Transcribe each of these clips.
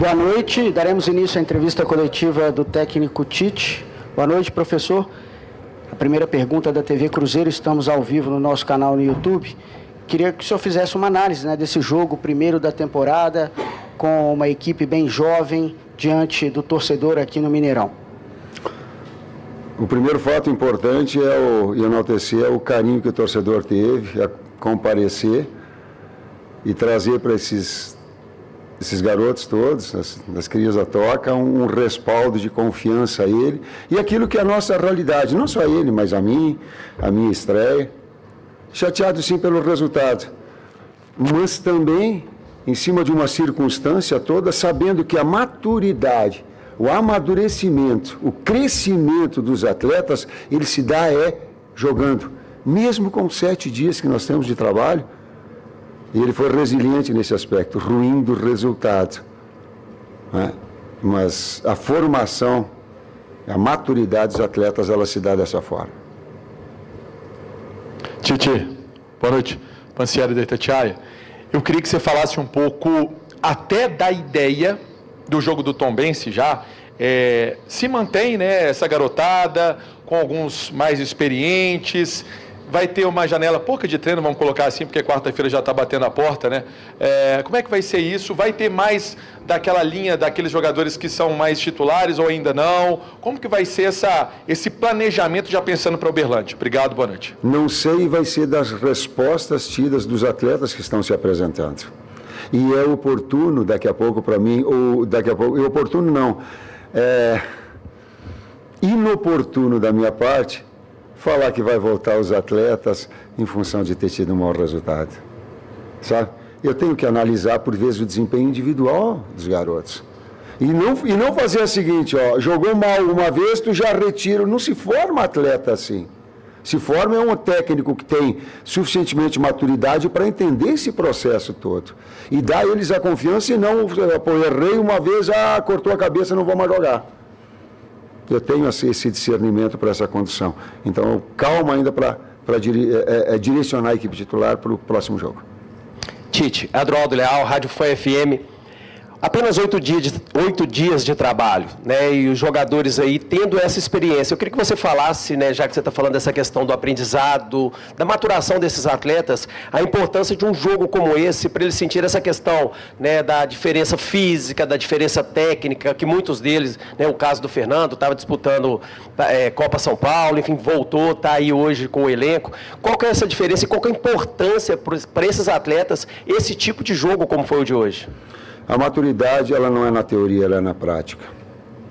Boa noite, daremos início à entrevista coletiva do técnico Tite. Boa noite, professor. A primeira pergunta da TV Cruzeiro, estamos ao vivo no nosso canal no YouTube. Queria que o senhor fizesse uma análise, desse jogo, primeiro da temporada, com uma equipe bem jovem, diante do torcedor aqui no Mineirão. O primeiro fato importante e enaltecer é o carinho que o torcedor teve, a comparecer e trazer para esses garotos todos, das crias da toca, um respaldo de confiança a ele e aquilo que é a nossa realidade, não só a ele, mas a minha estreia. Chateado sim pelo resultado, mas também em cima de uma circunstância toda, sabendo que a maturidade, o amadurecimento, o crescimento dos atletas, ele se dá jogando. Mesmo com 7 dias que nós temos de trabalho, ele foi resiliente nesse aspecto, ruim do resultado. Mas a formação, a maturidade dos atletas, ela se dá dessa forma. Tite, boa noite. Pancieri da Itatiaia. Eu queria que você falasse um pouco até da ideia do jogo do Tombense já. Se mantém, essa garotada com alguns mais experientes. Vai ter uma janela pouca de treino, vamos colocar assim, porque quarta-feira já está batendo a porta, como é que vai ser isso? Vai ter mais daquela linha, daqueles jogadores que são mais titulares ou ainda não? Como que vai ser esse planejamento já pensando para o Uberlândia? Obrigado, boa noite. Não sei, vai ser das respostas tidas dos atletas que estão se apresentando. E é oportuno, daqui a pouco para mim, ou daqui a pouco, oportuno não, inoportuno da minha parte, falar que vai voltar os atletas em função de ter tido um mau resultado, sabe? Eu tenho que analisar, por vezes, o desempenho individual dos garotos. E não fazer o seguinte, jogou mal uma vez, tu já retira. Não se forma atleta assim. Se forma um técnico que tem suficientemente maturidade para entender esse processo todo. E dar a eles a confiança e não, errei uma vez, cortou a cabeça, não vou mais jogar. Eu tenho esse discernimento para essa condição. Então, calma ainda para direcionar a equipe titular para o próximo jogo. Tite, Adroaldo Leal, Rádio Fã FM. Apenas 8 dias de trabalho, e os jogadores aí tendo essa experiência. Eu queria que você falasse, já que você está falando dessa questão do aprendizado, da maturação desses atletas, a importância de um jogo como esse, para eles sentirem essa questão, da diferença física, da diferença técnica, que muitos deles, o caso do Fernando, estava disputando Copa São Paulo, enfim, voltou, está aí hoje com o elenco. Qual que é essa diferença e qual que é a importância para esses atletas, esse tipo de jogo como foi o de hoje? A maturidade, ela não é na teoria, ela é na prática.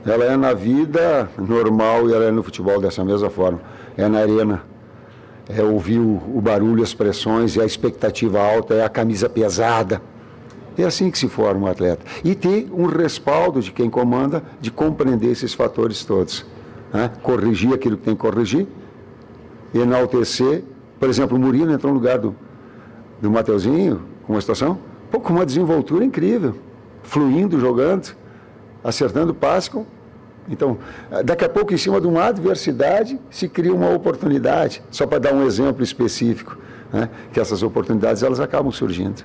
Ela é na vida normal e ela é no futebol dessa mesma forma. É na arena, é ouvir o barulho, as pressões, é a expectativa alta, é a camisa pesada. É assim que se forma um atleta. E ter um respaldo de quem comanda, de compreender esses fatores todos. Corrigir aquilo que tem que corrigir, enaltecer. Por exemplo, o Murilo entrou no lugar do Mateuzinho, com uma situação, com uma desenvoltura incrível. Fluindo, jogando, acertando o passe. Então, daqui a pouco, em cima de uma adversidade, se cria uma oportunidade. Só para dar um exemplo específico, que essas oportunidades elas acabam surgindo.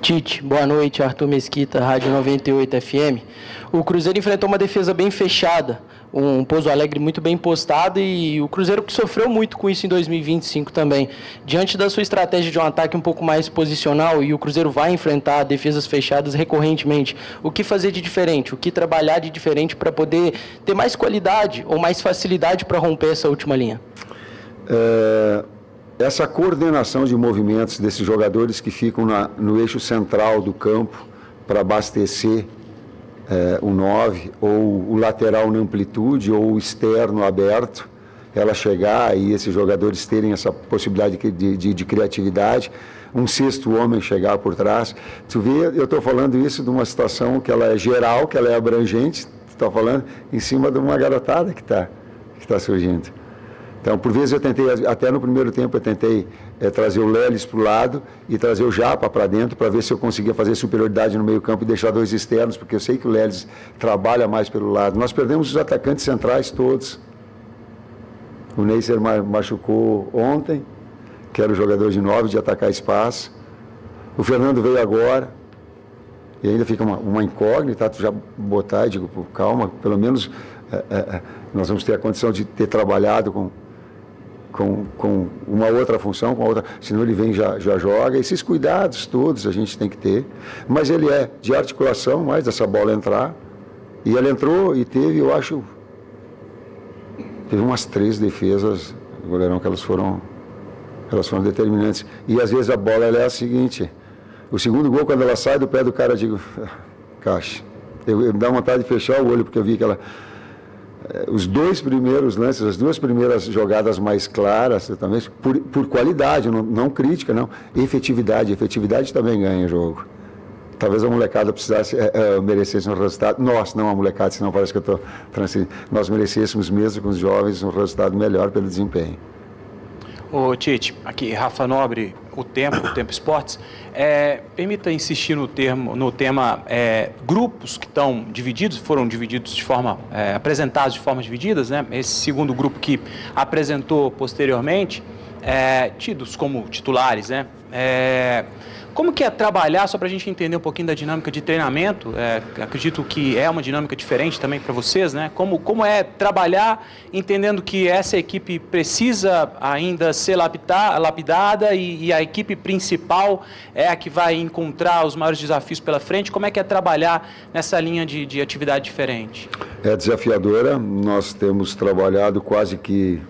Tite, boa noite, Arthur Mesquita, Rádio 98 FM. O Cruzeiro enfrentou uma defesa bem fechada, um Pouso Alegre muito bem postado e o Cruzeiro que sofreu muito com isso em 2025 também. Diante da sua estratégia de um ataque um pouco mais posicional e o Cruzeiro vai enfrentar defesas fechadas recorrentemente, o que fazer de diferente? O que trabalhar de diferente para poder ter mais qualidade ou mais facilidade para romper essa última linha? Essa coordenação de movimentos desses jogadores que ficam no eixo central do campo para abastecer o 9, ou o lateral na amplitude, ou o externo aberto, ela chegar e esses jogadores terem essa possibilidade de criatividade, um sexto homem chegar por trás. Tu vê, eu estou falando isso de uma situação que ela é geral, que ela é abrangente, estou falando em cima de uma garotada que tá surgindo. Então, por vezes eu tentei, até no primeiro tempo eu tentei trazer o Leles para o lado e trazer o Japa para dentro, para ver se eu conseguia fazer superioridade no meio campo e deixar 2 externos, porque eu sei que o Leles trabalha mais pelo lado. Nós perdemos os atacantes centrais todos. O Neisser machucou ontem, que era o jogador de 9, de atacar espaço. O Fernando veio agora. e ainda fica uma incógnita, tu já botar e digo, calma, pelo menos nós vamos ter a condição de ter trabalhado com uma outra função, com outra, senão ele vem já joga. Esses cuidados todos a gente tem que ter, mas ele é de articulação, mais dessa bola entrar, e ela entrou e teve, eu acho, teve umas 3 defesas, goleirão, que elas foram determinantes. E às vezes a bola ela é a seguinte, o segundo gol, quando ela sai do pé do cara, eu digo, caixa. Eu me dá vontade de fechar o olho, porque eu vi que ela... Os 2 primeiros lances, as 2 primeiras jogadas mais claras, também, por qualidade, não crítica, não. Efetividade também ganha o jogo. Talvez a molecada precisasse, merecesse um resultado. Nós, não a molecada, senão parece que eu estou transferindo. Nós merecêssemos mesmo com os jovens um resultado melhor pelo desempenho. Ô Tite, aqui Rafa Nobre, o Tempo Esportes, permita insistir no tema grupos que estão divididos, foram divididos de forma, apresentados de formas divididas, né? Esse segundo grupo que apresentou posteriormente, tidos como titulares, né? Como que é trabalhar, só para a gente entender um pouquinho da dinâmica de treinamento, acredito que é uma dinâmica diferente também para vocês, né? Como é trabalhar entendendo que essa equipe precisa ainda ser lapidada e a equipe principal é a que vai encontrar os maiores desafios pela frente? Como é que é trabalhar nessa linha de atividade diferente? É desafiadora, nós temos trabalhado quase que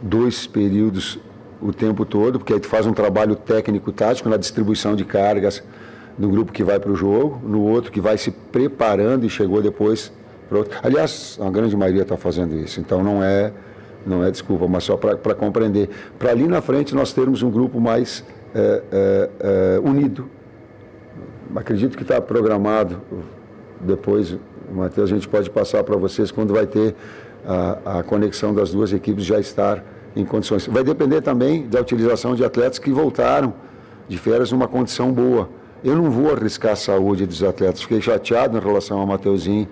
2 períodos o tempo todo, porque aí tu faz um trabalho técnico-tático na distribuição de cargas no grupo que vai para o jogo, no outro que vai se preparando e chegou depois para outro. Aliás, a grande maioria está fazendo isso, então não é desculpa, mas só para compreender. Para ali na frente nós termos um grupo mais unido. Acredito que está programado, depois, Matheus, a gente pode passar para vocês quando vai ter a conexão das 2 equipes já estar em condições. Vai depender também da utilização de atletas que voltaram de férias numa condição boa. Eu não vou arriscar a saúde dos atletas, fiquei chateado em relação ao Mateuzinho,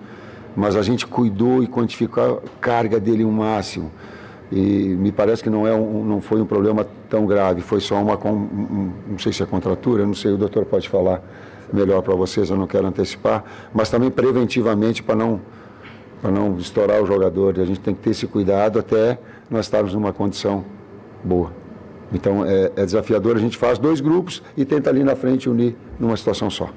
mas a gente cuidou e quantificou a carga dele o máximo. E me parece que não foi um problema tão grave, foi só não sei se é contratura, não sei, o doutor pode falar melhor para vocês, eu não quero antecipar, mas também preventivamente para não estourar o jogador, a gente tem que ter esse cuidado até nós estarmos numa condição boa. Então é desafiador, a gente faz 2 grupos e tenta ali na frente unir numa situação só.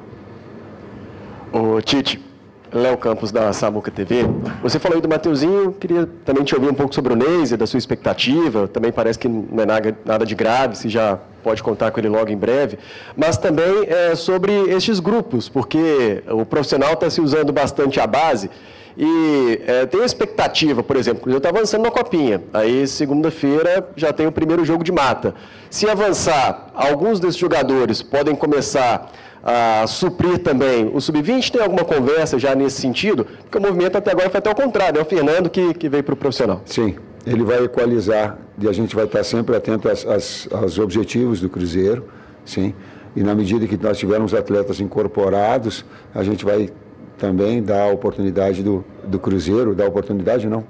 Ô Tite, Léo Campos da Samuca TV, você falou aí do Mateuzinho, queria também te ouvir um pouco sobre o Neise, da sua expectativa, também parece que não é nada de grave, se já pode contar com ele logo em breve, mas também sobre estes grupos, porque o profissional está se usando bastante a base. E tem uma expectativa, por exemplo, eu estou avançando na Copinha, aí segunda-feira já tem o primeiro jogo de mata. Se avançar, alguns desses jogadores podem começar a suprir também o Sub-20, tem alguma conversa já nesse sentido? Porque o movimento até agora foi até o contrário, é o Fernando que veio para o profissional. Sim, ele vai equalizar e a gente vai estar sempre atento aos objetivos do Cruzeiro, sim, e na medida que nós tivermos atletas incorporados, a gente vai também dá a oportunidade do Cruzeiro, dá a oportunidade não,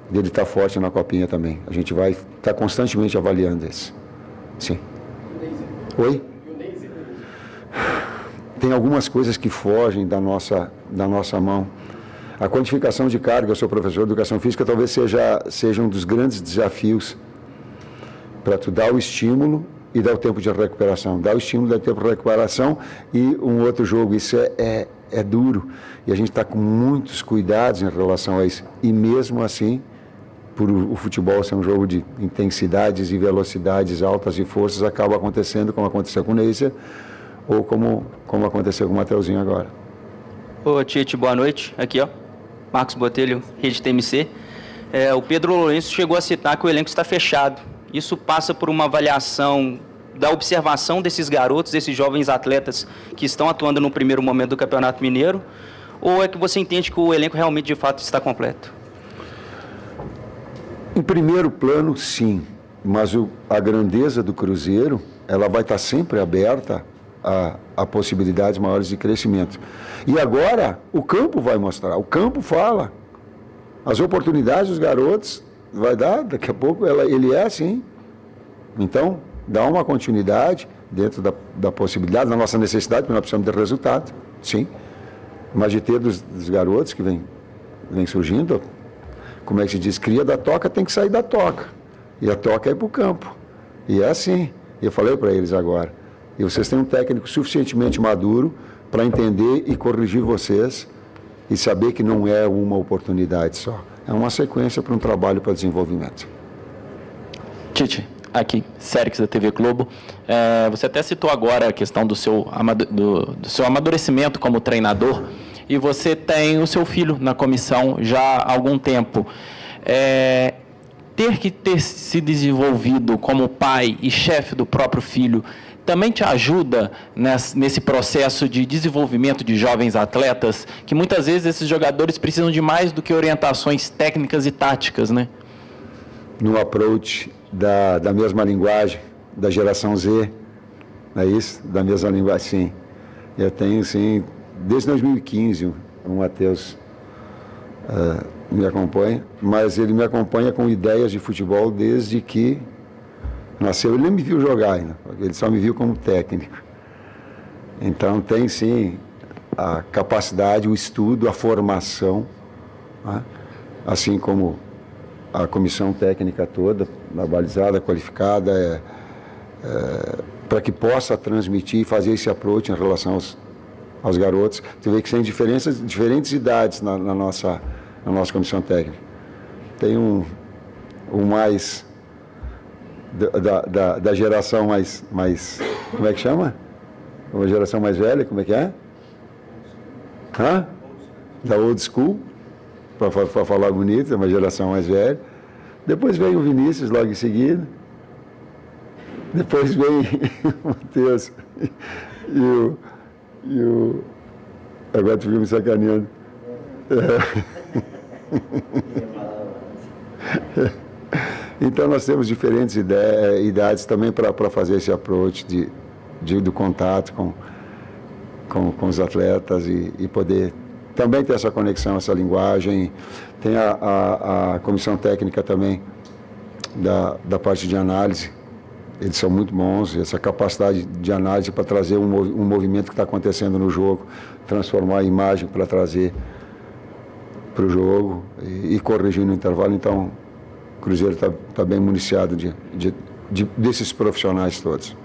dele estar forte na Copinha também. A gente vai estar constantemente avaliando isso. Sim. Oi? Tem algumas coisas que fogem da nossa mão. A quantificação de carga, eu sou professor de Educação Física, talvez seja um dos grandes desafios para tu dar o estímulo e dar o tempo de recuperação. Dar o estímulo, dar o tempo de recuperação e um outro jogo. Isso é duro e a gente está com muitos cuidados em relação a isso. E mesmo assim, por o futebol ser um jogo de intensidades e velocidades altas e forças, acaba acontecendo como aconteceu com o Neisser ou como aconteceu com o Mateuzinho agora. Ô Tite, boa noite. Aqui, ó, Marcos Botelho, Rede TMC. O Pedro Lourenço chegou a citar que o elenco está fechado. Isso passa por uma avaliação da observação desses garotos, desses jovens atletas que estão atuando no primeiro momento do Campeonato Mineiro, ou é que você entende que o elenco realmente, de fato, está completo? Em primeiro plano, sim, mas a grandeza do Cruzeiro, ela vai estar sempre aberta a possibilidades maiores de crescimento. E agora, o campo vai mostrar, o campo fala. As oportunidades dos garotos vai dar, daqui a pouco ele é assim. Então, dá uma continuidade, dentro da possibilidade, da nossa necessidade, porque nós precisamos de resultado, sim. Mas de ter dos garotos que vem surgindo, como é que se diz, cria da toca, tem que sair da toca. E a toca é para o campo. E é assim. Eu falei para eles agora. E vocês têm um técnico suficientemente maduro para entender e corrigir vocês e saber que não é uma oportunidade só. É uma sequência para um trabalho para desenvolvimento. Tite, aqui, Sérix da TV Globo. Você até citou agora a questão do seu amadurecimento como treinador, e você tem o seu filho na comissão já há algum tempo. Ter se desenvolvido como pai e chefe do próprio filho também te ajuda nesse processo de desenvolvimento de jovens atletas, que muitas vezes esses jogadores precisam de mais do que orientações técnicas e táticas, né? No approach da mesma linguagem, da geração Z, não é isso? Da mesma linguagem, sim. Eu tenho, sim, desde 2015, o Matheus me acompanha, mas ele me acompanha com ideias de futebol desde que nasceu. Ele nem me viu jogar ainda, ele só me viu como técnico. Então tem, sim, a capacidade, o estudo, a formação, né? Assim como a comissão técnica toda, balizada, qualificada, para que possa transmitir e fazer esse approach em relação aos garotos. Você vê que tem diferentes idades na nossa comissão técnica. Tem um mais da geração mais, como é que chama? Uma geração mais velha, como é que é? Da old school, para falar bonito, é uma geração mais velha. Depois vem o Vinícius logo em seguida. Depois vem o Matheus e o... Agora tu viu me sacaneando. Então nós temos diferentes idades também para fazer esse approach do contato com os atletas e poder também ter essa conexão, essa linguagem. Tem a comissão técnica também da parte de análise. Eles são muito bons, essa capacidade de análise para trazer um movimento que está acontecendo no jogo, transformar a imagem para trazer para o jogo e corrigir no intervalo. Então, o Cruzeiro está bem municiado desses profissionais todos.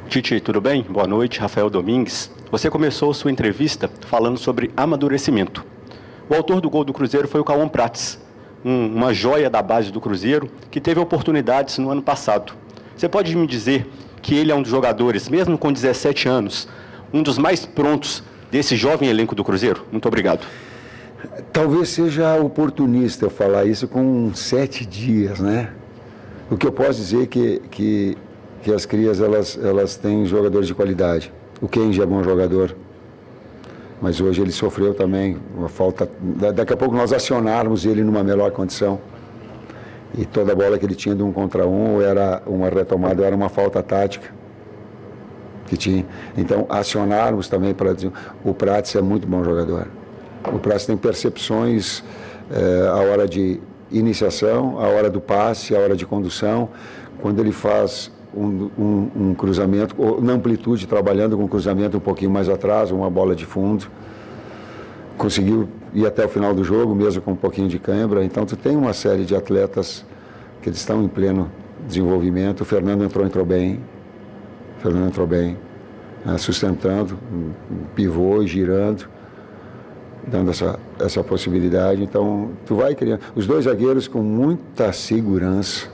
Tite, tudo bem? Boa noite, Rafael Domingues. Você começou sua entrevista falando sobre amadurecimento. O autor do gol do Cruzeiro foi o Cauã Prates, uma joia da base do Cruzeiro, que teve oportunidades no ano passado. Você pode me dizer que ele é um dos jogadores, mesmo com 17 anos, um dos mais prontos desse jovem elenco do Cruzeiro? Muito obrigado. Talvez seja oportunista eu falar isso com 7 dias, né? O que eu posso dizer é que as crias, elas têm jogadores de qualidade. O Kenji é bom jogador, mas hoje ele sofreu também uma falta. Daqui a pouco nós acionarmos ele numa melhor condição. E toda a bola que ele tinha de 1 contra 1 era uma retomada, era uma falta tática que tinha. Então, acionarmos também para dizer, o Prates é muito bom jogador. O Prates tem percepções a hora de iniciação, a hora do passe, a hora de condução. Quando ele faz um cruzamento, ou na amplitude, trabalhando com um cruzamento um pouquinho mais atrás, uma bola de fundo, conseguiu ir até o final do jogo, mesmo com um pouquinho de cãibra. Então, tu tem uma série de atletas que eles estão em pleno desenvolvimento. O Fernando entrou bem, sustentando, pivô e girando, dando essa possibilidade. Então, tu vai criando. Os 2 zagueiros com muita segurança.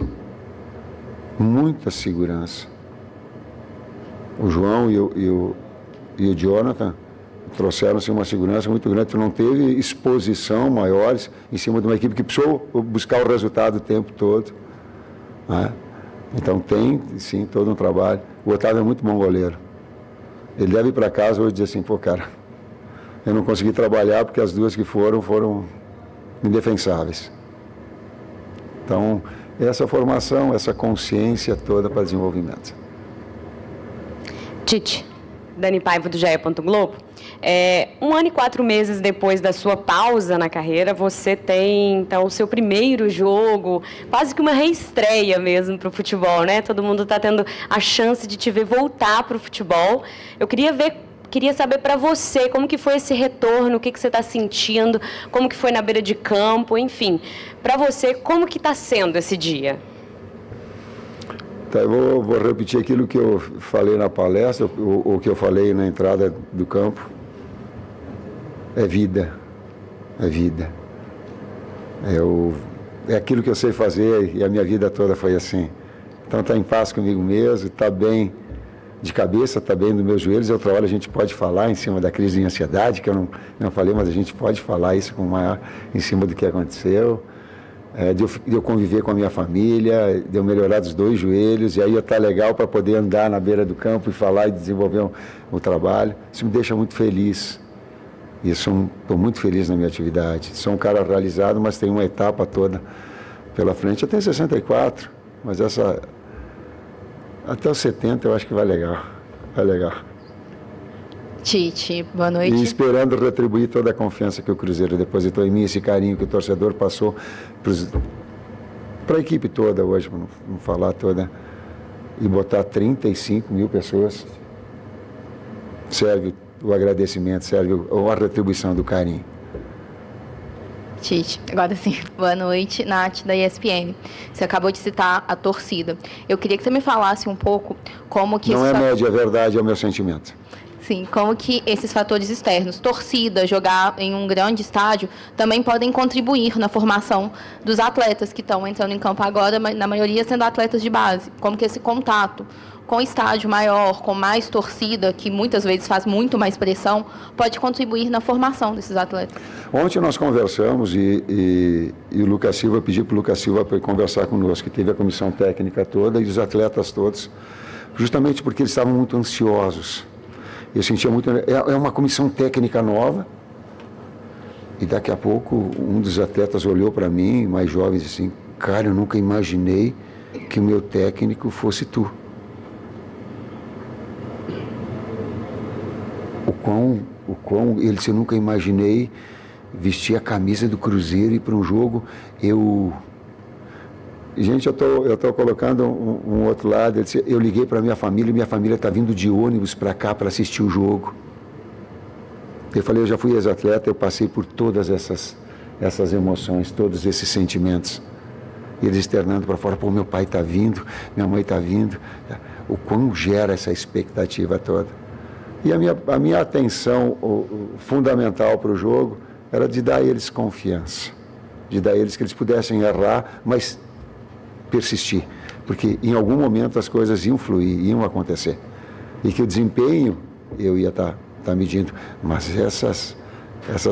O João e o Jonathan trouxeram-se uma segurança muito grande. Tu não teve exposição maiores em cima de uma equipe que precisou buscar o resultado o tempo todo, né? Então tem, sim, todo um trabalho. O Otávio é muito bom goleiro. Ele deve ir para casa hoje dizer assim, pô, cara, eu não consegui trabalhar porque as 2 que foram indefensáveis. Então, essa formação, essa consciência toda para desenvolvimento. Tite, Dani Paiva, do GE. Globo. 1 ano e 4 meses depois da sua pausa na carreira, você tem, então, o seu primeiro jogo, quase que uma reestreia mesmo para o futebol, né? Todo mundo está tendo a chance de te ver voltar para o futebol. Eu queria saber para você como que foi esse retorno, o que você está sentindo, como que foi na beira de campo, enfim. Para você, como que está sendo esse dia? Tá, eu vou repetir aquilo que eu falei na palestra, o que eu falei na entrada do campo. É vida. É vida. É aquilo que eu sei fazer e a minha vida toda foi assim. Então está em paz comigo mesmo, está bem de cabeça, está bem nos meus joelhos. Outra hora a gente pode falar em cima da crise de ansiedade, que eu não falei, mas a gente pode falar isso em cima do que aconteceu. De eu conviver com a minha família, de eu melhorar dos 2 joelhos, e aí está legal para poder andar na beira do campo e falar e desenvolver o trabalho. Isso me deixa muito feliz. E estou muito feliz na minha atividade. Sou um cara realizado, mas tem uma etapa toda pela frente. Eu tenho 64, mas até os 70 eu acho que vai legal. Vai legal. Tite, boa noite. E esperando retribuir toda a confiança que o Cruzeiro depositou em mim, esse carinho que o torcedor passou para a equipe toda hoje, para não falar toda, e botar 35 mil pessoas. Serve o agradecimento, serve a retribuição do carinho. Tite, agora sim, boa noite, Nath, da ESPN. Você acabou de citar a torcida. Eu queria que você me falasse um pouco como que... Não é média, é verdade, é o meu sentimento. Sim, como que esses fatores externos, torcida, jogar em um grande estádio, também podem contribuir na formação dos atletas que estão entrando em campo agora, mas na maioria sendo atletas de base. Como que esse contato com estádio maior, com mais torcida, que muitas vezes faz muito mais pressão, pode contribuir na formação desses atletas. Ontem nós conversamos e o Lucas Silva, pedi para o Lucas Silva para conversar conosco, que teve a comissão técnica toda e os atletas todos, justamente porque eles estavam muito ansiosos. Eu sentia muito... É uma comissão técnica nova, e daqui a pouco um dos atletas olhou para mim, mais jovens, e assim, cara, eu nunca imaginei que o meu técnico fosse tu. O quão ele disse, eu nunca imaginei vestir a camisa do Cruzeiro e ir para um jogo. Gente, eu estou colocando um outro lado. Ele disse, eu liguei para minha família está vindo de ônibus para cá para assistir o jogo. Eu falei, eu já fui ex-atleta, eu passei por todas essas emoções, todos esses sentimentos. E eles externando para fora, pô, meu pai está vindo, minha mãe está vindo. O quão gera essa expectativa toda. E a minha atenção fundamental para o jogo era de dar a eles confiança, de dar a eles que eles pudessem errar, mas persistir, porque em algum momento as coisas iam fluir, iam acontecer, e que o desempenho eu ia estar medindo, mas essas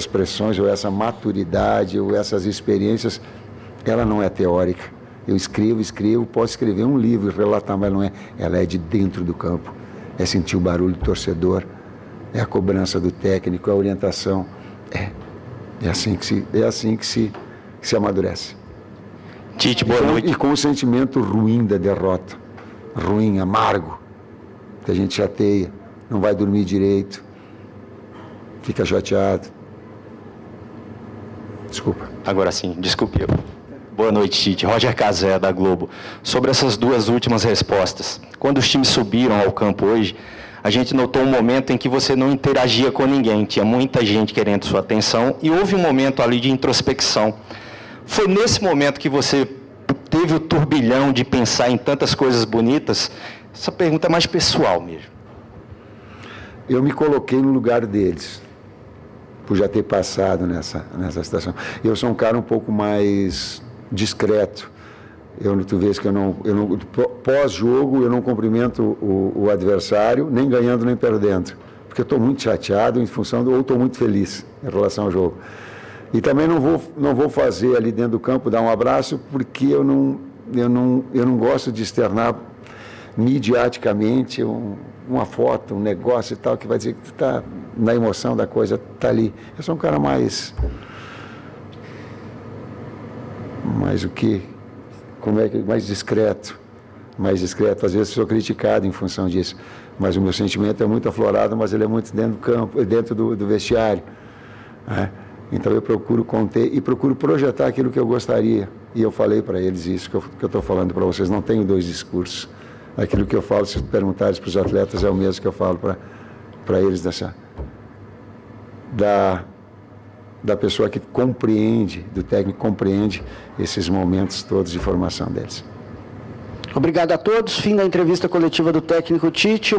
pressões, ou essa maturidade, ou essas experiências, ela não é teórica. Eu escrevo, posso escrever um livro e relatar, mas não é, ela é de dentro do campo. É sentir o barulho do torcedor, é a cobrança do técnico, é a orientação. É assim que se amadurece. Tite, boa noite. E com o sentimento ruim da derrota, ruim, amargo, que a gente chateia, não vai dormir direito, fica chateado. Desculpa. Agora sim, desculpe eu. Boa noite, Tite. Roger Cazé, da Globo. Sobre essas 2 últimas respostas. Quando os times subiram ao campo hoje, a gente notou um momento em que você não interagia com ninguém. Tinha muita gente querendo sua atenção e houve um momento ali de introspecção. Foi nesse momento que você teve o turbilhão de pensar em tantas coisas bonitas? Essa pergunta é mais pessoal mesmo. Eu me coloquei no lugar deles, por já ter passado nessa situação. Eu sou um cara um pouco mais discreto. Tu vês que pós-jogo eu não cumprimento o adversário, nem ganhando nem perdendo, porque eu estou muito chateado em função ou estou muito feliz em relação ao jogo. E também não vou fazer ali dentro do campo, dar um abraço, porque eu não gosto de externar midiaticamente uma foto, um negócio e tal, que vai dizer que tu está na emoção da coisa, está ali. Eu sou um cara mais discreto, mais discreto, às vezes sou criticado em função disso, mas o meu sentimento é muito aflorado, mas ele é muito dentro do campo, dentro do vestiário, né? Então eu procuro conter e procuro projetar aquilo que eu gostaria, e eu falei para eles isso que eu estou falando para vocês, não tenho dois discursos, aquilo que eu falo, se perguntares para os atletas, é o mesmo que eu falo para eles da pessoa que compreende, do técnico que compreende esses momentos todos de formação deles. Obrigado a todos. Fim da entrevista coletiva do técnico Tite.